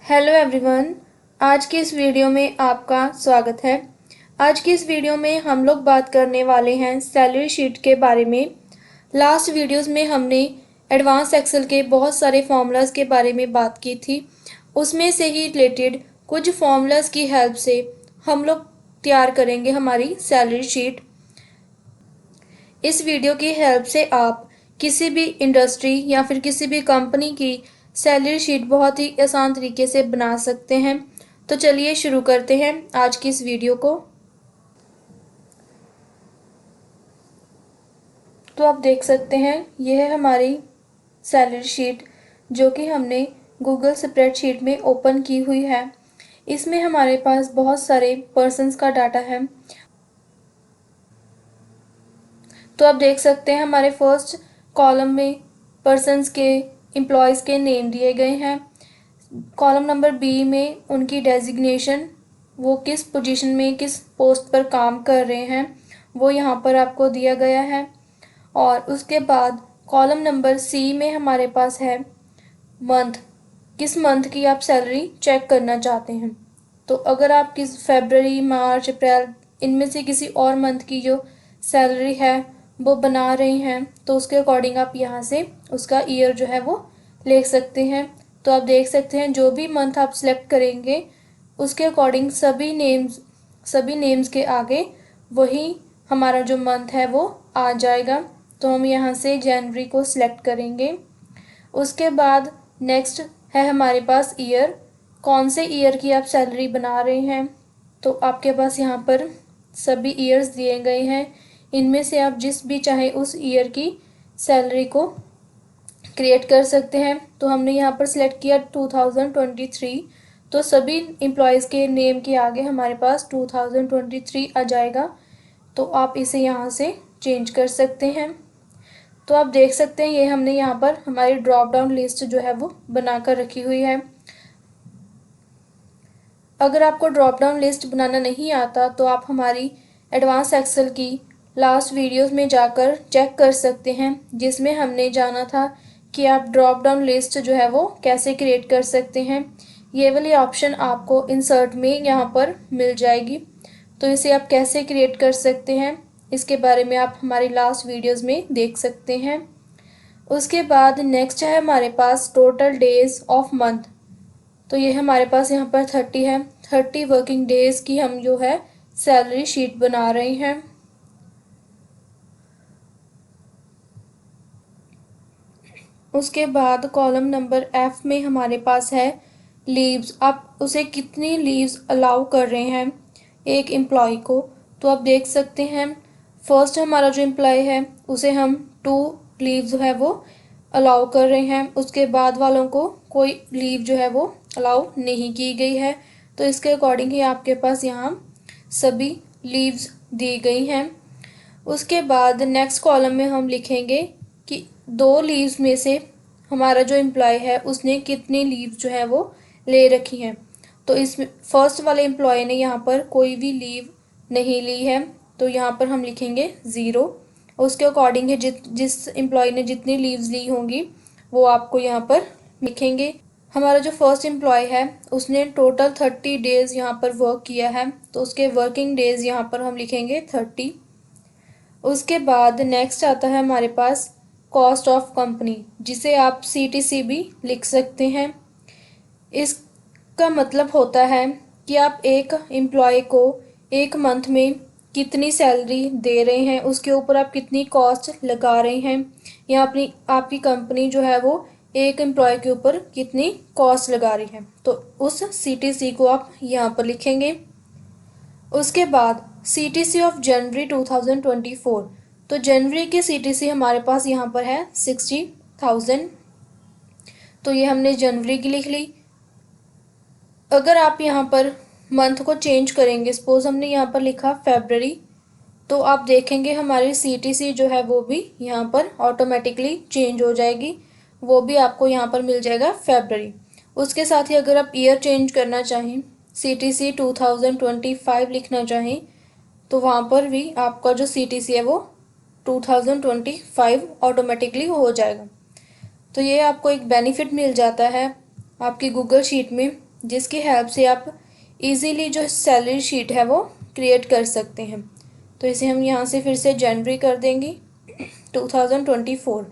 Hello everyone. आज की इस वीडियो में आपका स्वागत है। आज की इस वीडियो में हम लोग बात करने वाले हैं सैलरी शीट के बारे में। लास्ट वीडियोस में हमने एडवांस एक्सेल के बहुत सारे फॉर्मूलाज के बारे में बात की थी। उसमें से ही रिलेटेड कुछ फॉर्मूलाज की हेल्प से हम लोग तैयार करेंगे हमारी सैलरी शीट। इस वीडियो की हेल्प से आप किसी भी इंडस्ट्री या फिर किसी भी कंपनी की सैलरी शीट बहुत ही आसान तरीके से बना सकते हैं। तो चलिए शुरू करते हैं आज की इस वीडियो को। तो आप देख सकते हैं यह है हमारी सैलरी शीट जो कि हमने गूगल स्प्रेडशीट में ओपन की हुई है। इसमें हमारे पास बहुत सारे पर्सन्स का डाटा है। तो आप देख सकते हैं हमारे फर्स्ट कॉलम में पर्सन्स के एम्प्लॉयज़ के नेम दिए गए हैं। कॉलम नंबर बी में उनकी डेजिग्नेशन, वो किस पोजीशन में किस पोस्ट पर काम कर रहे हैं वो यहाँ पर आपको दिया गया है। और उसके बाद कॉलम नंबर सी में हमारे पास है मंथ, किस मंथ की आप सैलरी चेक करना चाहते हैं। तो अगर आप किस फरवरी, मार्च, अप्रैल इनमें से किसी और मंथ की जो सैलरी है वो बना रहे हैं तो उसके अकॉर्डिंग आप यहाँ से उसका ईयर जो है वो लिख सकते हैं। तो आप देख सकते हैं जो भी मंथ आप सिलेक्ट करेंगे उसके अकॉर्डिंग सभी नेम्स के आगे वही हमारा जो मंथ है वो आ जाएगा। तो हम यहाँ से जनवरी को सिलेक्ट करेंगे। उसके बाद नेक्स्ट है हमारे पास ईयर, कौन से ईयर की आप सैलरी बना रहे हैं। तो आपके पास यहाँ पर सभी ईयर्स दिए गए हैं, इनमें से आप जिस भी चाहे उस ईयर की सैलरी को क्रिएट कर सकते हैं। तो हमने यहाँ पर सिलेक्ट किया 2023, तो सभी एम्प्लॉयज़ के नेम के आगे हमारे पास 2023 आ जाएगा। तो आप इसे यहाँ से चेंज कर सकते हैं। तो आप देख सकते हैं ये हमने यहाँ पर हमारी ड्रॉप डाउन लिस्ट जो है वो बनाकर रखी हुई है। अगर आपको ड्रॉप डाउन लिस्ट बनाना नहीं आता तो आप हमारी एडवांस एक्सेल की लास्ट वीडियोस में जाकर चेक कर सकते हैं, जिसमें हमने जाना था कि आप ड्रॉप डाउन लिस्ट जो है वो कैसे क्रिएट कर सकते हैं। ये वाली ऑप्शन आपको इंसर्ट में यहाँ पर मिल जाएगी। तो इसे आप कैसे क्रिएट कर सकते हैं इसके बारे में आप हमारी लास्ट वीडियोस में देख सकते हैं। उसके बाद नेक्स्ट है हमारे पास टोटल डेज ऑफ मंथ। तो ये हमारे पास यहाँ पर 30 है। 30 वर्किंग डेज की हम जो है सैलरी शीट बना रहे हैं। उसके बाद कॉलम नंबर एफ में हमारे पास है लीव्स, आप उसे कितनी लीव्स अलाउ कर रहे हैं एक एम्प्लॉय को। तो आप देख सकते हैं फर्स्ट हमारा जो एम्प्लॉय है उसे हम 2 लीव्स है वो अलाउ कर रहे हैं। उसके बाद वालों को कोई लीव जो है वो अलाउ नहीं की गई है। तो इसके अकॉर्डिंग ही आपके पास यहाँ सभी लीव्स दी गई हैं। उसके बाद नेक्स्ट कॉलम में हम लिखेंगे कि 2 लीव्स में से हमारा जो एम्प्लॉय है उसने कितनी लीव जो है वो ले रखी हैं। तो इसमें फर्स्ट वाले एम्प्लॉय ने यहाँ पर कोई भी लीव नहीं ली है, तो यहाँ पर हम लिखेंगे 0। उसके अकॉर्डिंग है जिस एम्प्लॉय ने जितनी लीव्स ली होंगी वो आपको यहाँ पर लिखेंगे। हमारा जो फर्स्ट एम्प्लॉय है उसने टोटल 30 डेज यहाँ पर वर्क किया है, तो उसके वर्किंग डेज यहाँ पर हम लिखेंगे 30। उसके बाद नेक्स्ट आता है हमारे पास कॉस्ट ऑफ कंपनी, जिसे आप CTC भी लिख सकते हैं। इसका मतलब होता है कि आप एक एम्प्लॉय को एक मंथ में कितनी सैलरी दे रहे हैं, उसके ऊपर आप कितनी कॉस्ट लगा रहे हैं, या आपकी कंपनी जो है वो एक एम्प्लॉय के ऊपर कितनी कॉस्ट लगा रही है। तो उस CTC को आप यहाँ पर लिखेंगे। उसके बाद CTC ऑफ जनवरी 2024, तो जनवरी की CTC हमारे पास यहाँ पर है 60,000। तो ये हमने जनवरी की लिख ली। अगर आप यहाँ पर मंथ को चेंज करेंगे, सपोज हमने यहाँ पर लिखा फरवरी, तो आप देखेंगे हमारी CTC जो है वो भी यहाँ पर ऑटोमेटिकली चेंज हो जाएगी, वो भी आपको यहाँ पर मिल जाएगा फरवरी। उसके साथ ही अगर आप ईयर चेंज करना चाहें, CTC 2025 लिखना चाहें, तो वहाँ पर भी आपका जो CTC है वो 2025 ऑटोमेटिकली हो जाएगा। तो ये आपको एक बेनिफिट मिल जाता है आपकी गूगल शीट में जिसकी हेल्प से आप इजीली जो सैलरी शीट है वो क्रिएट कर सकते हैं। तो इसे हम यहाँ से फिर से जनवरी कर देंगे 2024।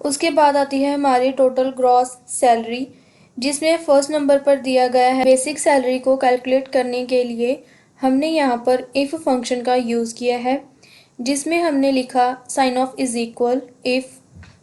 उसके बाद आती है हमारी टोटल ग्रॉस सैलरी, जिसमें फर्स्ट नंबर पर दिया गया है बेसिक सैलरी को कैलकुलेट करने के लिए हमने यहाँ पर इफ़ फंक्शन का यूज़ किया है, जिसमें हमने लिखा sign of is equal if.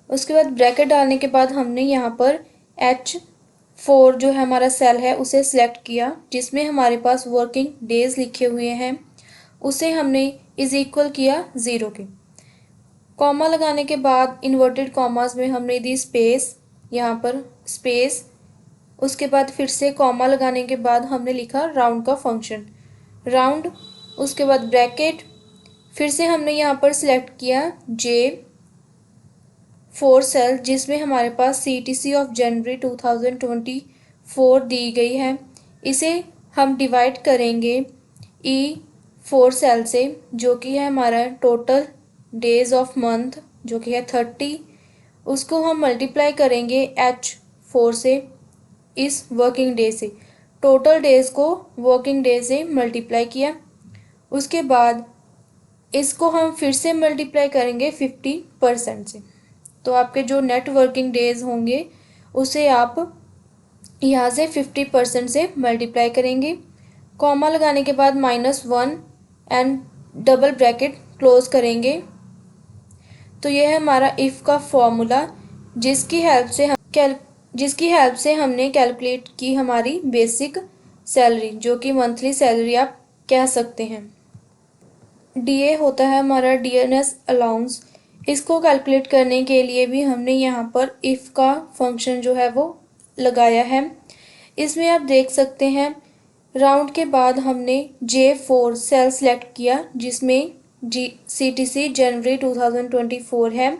उसके बाद ब्रैकेट डालने के बाद हमने यहाँ पर H4 जो है हमारा सेल है उसे सिलेक्ट किया, जिसमें हमारे पास वर्किंग डेज लिखे हुए हैं, उसे हमने इज इक्वल किया 0 के। कॉमा लगाने के बाद इन्वर्टेड कॉमास में हमने दी स्पेस, यहाँ पर स्पेस। उसके बाद फिर से कॉमा लगाने के बाद हमने लिखा राउंड का फंक्शन, राउंड। उसके बाद ब्रैकेट, फिर से हमने यहाँ पर सिलेक्ट किया J4 सेल, जिसमें हमारे पास CTC ऑफ जनवरी 2024 दी गई है। इसे हम डिवाइड करेंगे E4 सेल से, जो कि है हमारा टोटल डेज ऑफ मंथ, जो कि है 30। उसको हम मल्टीप्लाई करेंगे H4 से, इस वर्किंग डे से। टोटल डेज को वर्किंग डे से मल्टीप्लाई किया। उसके बाद इसको हम फिर से मल्टीप्लाई करेंगे 50% से। तो आपके जो नेट वर्किंग डेज होंगे उसे आप यहाँ से 50% से मल्टीप्लाई करेंगे। कॉमा लगाने के बाद -1 एंड डबल ब्रैकेट क्लोज करेंगे। तो यह है हमारा इफ़ का फॉर्मूला, जिसकी हेल्प से हमने कैलकुलेट की हमारी बेसिक सैलरी, जो कि मंथली सैलरी आप कह सकते हैं। डीए होता है हमारा डीएनएस अलाउंस। इसको कैलकुलेट करने के लिए भी हमने यहाँ पर इफ़ का फंक्शन जो है वो लगाया है। इसमें आप देख सकते हैं राउंड के बाद हमने J4 सेल सेलेक्ट किया, जिसमें CTC जनवरी 2024 है,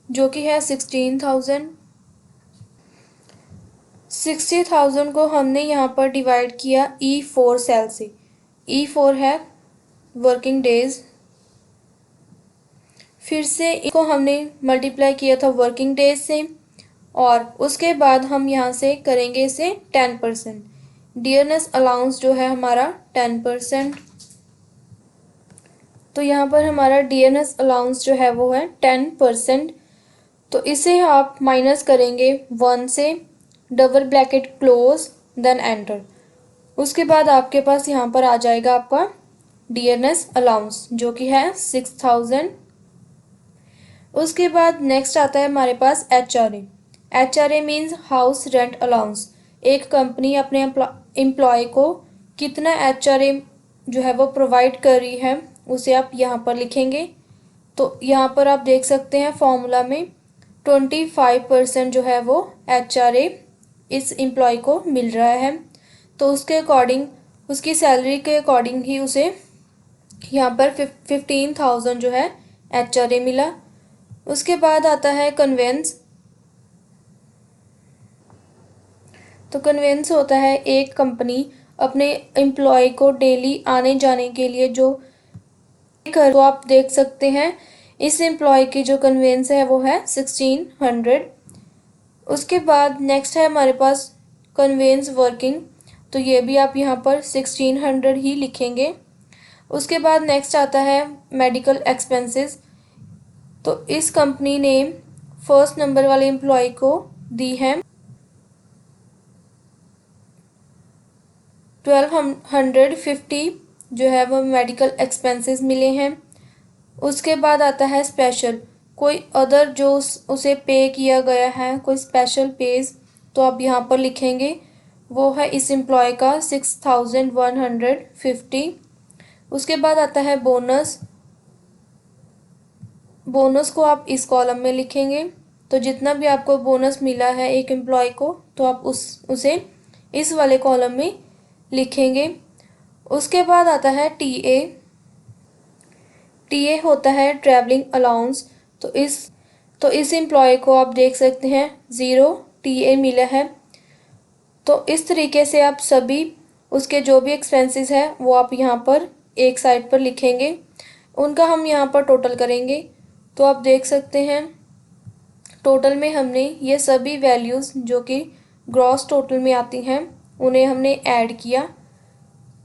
जो कि है 60,000 को हमने यहाँ पर डिवाइड किया E4 सेल से। E4 है वर्किंग डेज। फिर से इसको हमने मल्टीप्लाई किया था वर्किंग डेज से, और उसके बाद हम यहाँ से करेंगे इसे 10%। डियरनेस अलाउंस जो है हमारा 10%। तो यहाँ पर हमारा डियरनेस अलाउंस जो है वो है 10%। तो इसे आप माइनस करेंगे 1 से, double bracket close, then enter. उसके बाद आपके पास यहाँ पर आ जाएगा आपका डियरनेस अलाउंस, जो कि है 6000। उसके बाद नेक्स्ट आता है हमारे पास HRA। HRA means house rent allowance. एक कंपनी अपने एम्प्लॉय को कितना HRA जो है वो प्रोवाइड कर रही है, उसे आप यहाँ पर लिखेंगे। तो यहाँ पर आप देख सकते हैं फॉर्मूला में 25% जो है वो HRA इस एम्प्लॉय को मिल रहा है। तो उसके अकॉर्डिंग, उसकी सैलरी के अकॉर्डिंग ही उसे यहाँ पर 15,000 जो है HRA मिला। उसके बाद आता है कन्वेंस। तो कन्वेंस होता है एक कंपनी अपने एम्प्लॉय को डेली आने जाने के लिए जो तो आप देख सकते हैं इस एम्प्लॉय की जो कन्वेंस है वो है 1600। उसके बाद नेक्स्ट है हमारे पास कन्वेंस वर्किंग। तो ये भी आप यहाँ पर 1600 ही लिखेंगे। उसके बाद नेक्स्ट आता है मेडिकल एक्सपेंसेस। तो इस कंपनी ने फर्स्ट नंबर वाले एम्प्लॉय को दी है 1250 जो है वो मेडिकल एक्सपेंसेस मिले हैं। उसके बाद आता है स्पेशल, कोई अदर जो उसे पे किया गया है, कोई स्पेशल पेज, तो आप यहाँ पर लिखेंगे, वो है इस एम्प्लॉय का 6150। उसके बाद आता है बोनस। बोनस को आप इस कॉलम में लिखेंगे। तो जितना भी आपको बोनस मिला है एक एम्प्लॉय को, तो आप उसे इस वाले कॉलम में लिखेंगे। उसके बाद आता है टीए। टीए होता है ट्रैवलिंग अलाउंस। तो इस एम्प्लॉय को आप देख सकते हैं 0 टीए मिला है। तो इस तरीके से आप सभी उसके जो भी एक्सपेंसेस है वो आप यहाँ पर एक साइड पर लिखेंगे, उनका हम यहाँ पर टोटल करेंगे। तो आप देख सकते हैं टोटल में हमने ये सभी वैल्यूज़ जो कि ग्रॉस टोटल में आती हैं उन्हें हमने ऐड किया।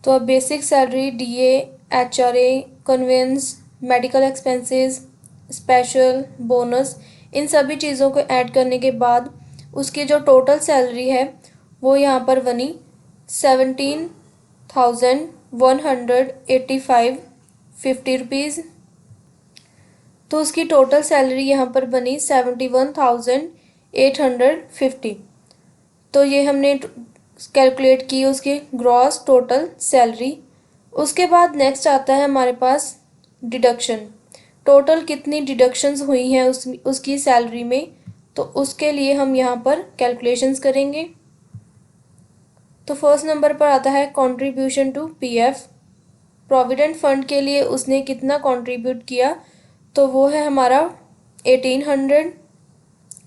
तो अब basic salary, DA, HRA, conveyance, medical expenses, special, bonus, इन सभी चीज़ों को ऐड करने के बाद उसकी जो टोटल सैलरी है वो यहाँ पर बनी 17,185 रुपीज़। तो उसकी टोटल सैलरी यहाँ पर बनी 71,850। तो ये हमने कैलकुलेट की उसकी ग्रॉस टोटल सैलरी। उसके बाद नेक्स्ट आता है हमारे पास डिडक्शन। टोटल कितनी डिडक्शंस हुई हैं उसकी सैलरी में, तो उसके लिए हम यहाँ पर कैलकुलेशंस करेंगे। तो फर्स्ट नंबर पर आता है contribution to PF. Provident fund के लिए उसने कितना कंट्रीब्यूट किया, तो वो है हमारा 1800।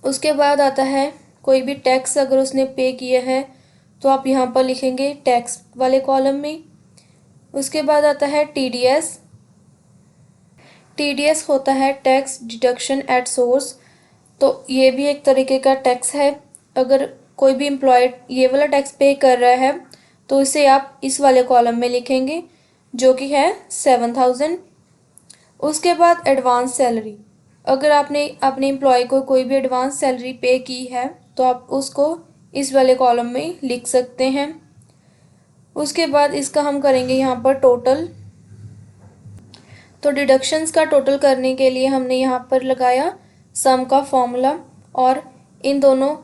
उसके बाद आता है कोई भी टैक्स अगर उसने पे किया है तो आप यहाँ पर लिखेंगे टैक्स वाले कॉलम में। उसके बाद आता है टीडीएस। टीडीएस होता है टैक्स डिडक्शन एट सोर्स। तो ये भी एक तरीके का टैक्स है। अगर कोई भी एम्प्लॉय ये वाला टैक्स पे कर रहा है तो इसे आप इस वाले कॉलम में लिखेंगे जो कि है 7,000। उसके बाद एडवांस सैलरी। अगर आपने अपने एम्प्लॉय को कोई भी एडवांस सैलरी पे की है तो आप उसको इस वाले कॉलम में लिख सकते हैं। उसके बाद इसका हम करेंगे यहाँ पर टोटल। तो डिडक्शंस का टोटल करने के लिए हमने यहाँ पर लगाया सम का फॉर्मूला और इन दोनों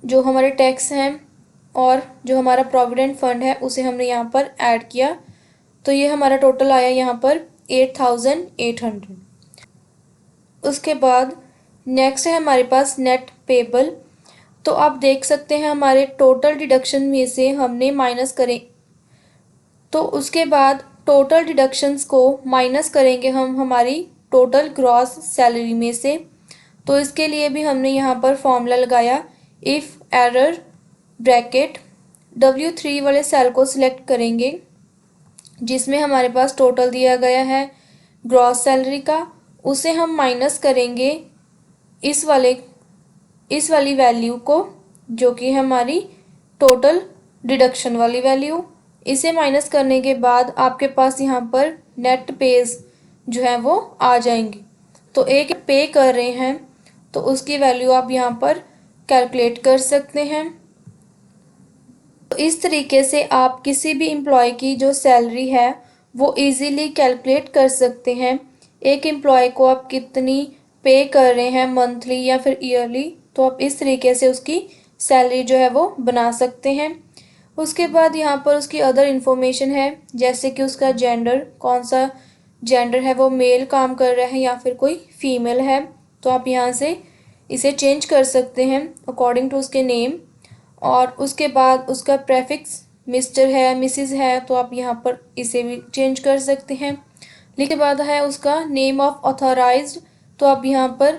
जो हमारे टैक्स हैं और जो हमारा प्रोविडेंट फंड है उसे हमने यहाँ पर ऐड किया। तो ये हमारा टोटल आया यहाँ पर 8,800। उसके बाद नेक्स्ट है हमारे पास नेट पेबल। तो आप देख सकते हैं हमारे टोटल डिडक्शन में से हमने माइनस करें, तो उसके बाद टोटल डिडक्शंस को माइनस करेंगे हम हमारी टोटल ग्रॉस सैलरी में से। तो इसके लिए भी हमने यहाँ पर फॉर्मूला लगाया इफ़ एरर ब्रैकेट W3 वाले सेल को सिलेक्ट करेंगे जिसमें हमारे पास टोटल दिया गया है ग्रॉस सैलरी का, उसे हम माइनस करेंगे इस वाली वैल्यू को जो कि हमारी टोटल डिडक्शन वाली वैल्यू। इसे माइनस करने के बाद आपके पास यहाँ पर नेट पेज जो है वो आ जाएंगे। तो एक पे कर रहे हैं तो उसकी वैल्यू आप यहाँ पर कैलकुलेट कर सकते हैं। तो इस तरीके से आप किसी भी एम्प्लॉय की जो सैलरी है वो इजीली कैलकुलेट कर सकते हैं। एक एम्प्लॉय को आप कितनी पे कर रहे हैं मंथली या फिर ईयरली, तो आप इस तरीके से उसकी सैलरी जो है वो बना सकते हैं। उसके बाद यहाँ पर उसकी अदर इन्फॉर्मेशन है जैसे कि उसका जेंडर, कौन सा जेंडर है, वो मेल काम कर रहा है या फिर कोई फीमेल है। तो आप यहाँ से इसे चेंज कर सकते हैं अकॉर्डिंग टू उसके नेम। और उसके बाद उसका प्रेफिक्स मिस्टर है, मिसिज है, तो आप यहाँ पर इसे भी चेंज कर सकते हैं। लिखे बाद है उसका नेम ऑफ ऑथराइज्ड, तो आप यहाँ पर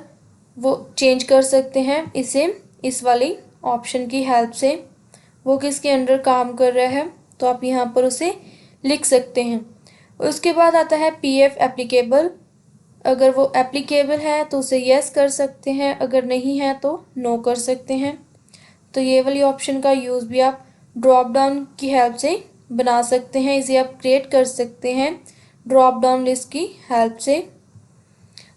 वो चेंज कर सकते हैं इसे इस वाली ऑप्शन की हेल्प से। वो किसके अंडर काम कर रहा है तो आप यहाँ पर उसे लिख सकते हैं। उसके बाद आता है पीएफ एप्लीकेबल। अगर वो एप्लीकेबल है तो उसे यस कर सकते हैं, अगर नहीं है तो नो कर सकते हैं। तो ये वाली ऑप्शन का यूज़ भी आप ड्रॉप डाउन की हेल्प से बना सकते हैं। इसे आप क्रिएट कर सकते हैं ड्रॉप डाउन लिस्ट की हेल्प से।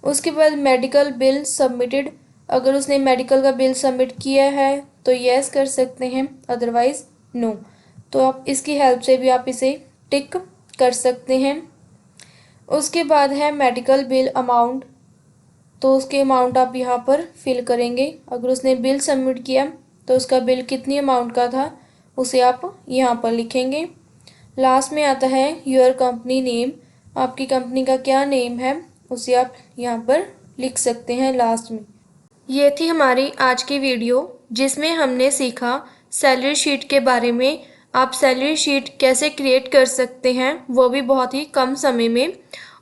उसके बाद मेडिकल बिल सबमिटेड। अगर उसने मेडिकल का बिल सबमिट किया है तो यस कर सकते हैं, अदरवाइज़ नो। तो आप इसकी हेल्प से भी आप इसे टिक कर सकते हैं। उसके बाद है मेडिकल बिल अमाउंट। तो उसके अमाउंट आप यहाँ पर फिल करेंगे। अगर उसने बिल सबमिट किया तो उसका बिल कितनी अमाउंट का था उसे आप यहाँ पर लिखेंगे। लास्ट में आता है योर कंपनी नेम। आपकी कंपनी का क्या नेम है उसे आप यहाँ पर लिख सकते हैं लास्ट में। ये थी हमारी आज की वीडियो जिसमें हमने सीखा सैलरी शीट के बारे में। आप सैलरी शीट कैसे क्रिएट कर सकते हैं वो भी बहुत ही कम समय में।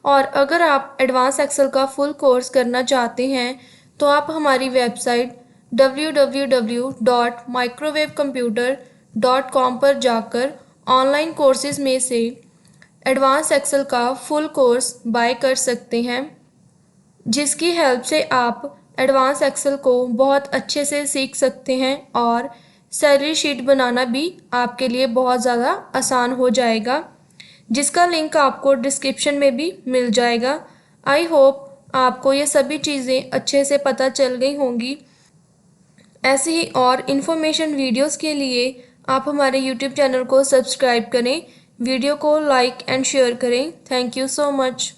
और अगर आप एडवांस एक्सेल का फुल कोर्स करना चाहते हैं तो आप हमारी वेबसाइट www.microwavecomputer.com पर जाकर ऑनलाइन कोर्सेज में से एडवांस एक्सेल का फुल कोर्स बाय कर सकते हैं, जिसकी हेल्प से आप एडवांस एक्सेल को बहुत अच्छे से सीख सकते हैं और सैलरी शीट बनाना भी आपके लिए बहुत ज़्यादा आसान हो जाएगा, जिसका लिंक आपको डिस्क्रिप्शन में भी मिल जाएगा। आई होप आपको ये सभी चीज़ें अच्छे से पता चल गई होंगी। ऐसे ही और इन्फॉर्मेशन वीडियोस के लिए आप हमारे यूट्यूब चैनल को सब्सक्राइब करें, वीडियो को लाइक एंड शेयर करें। Thank you so much.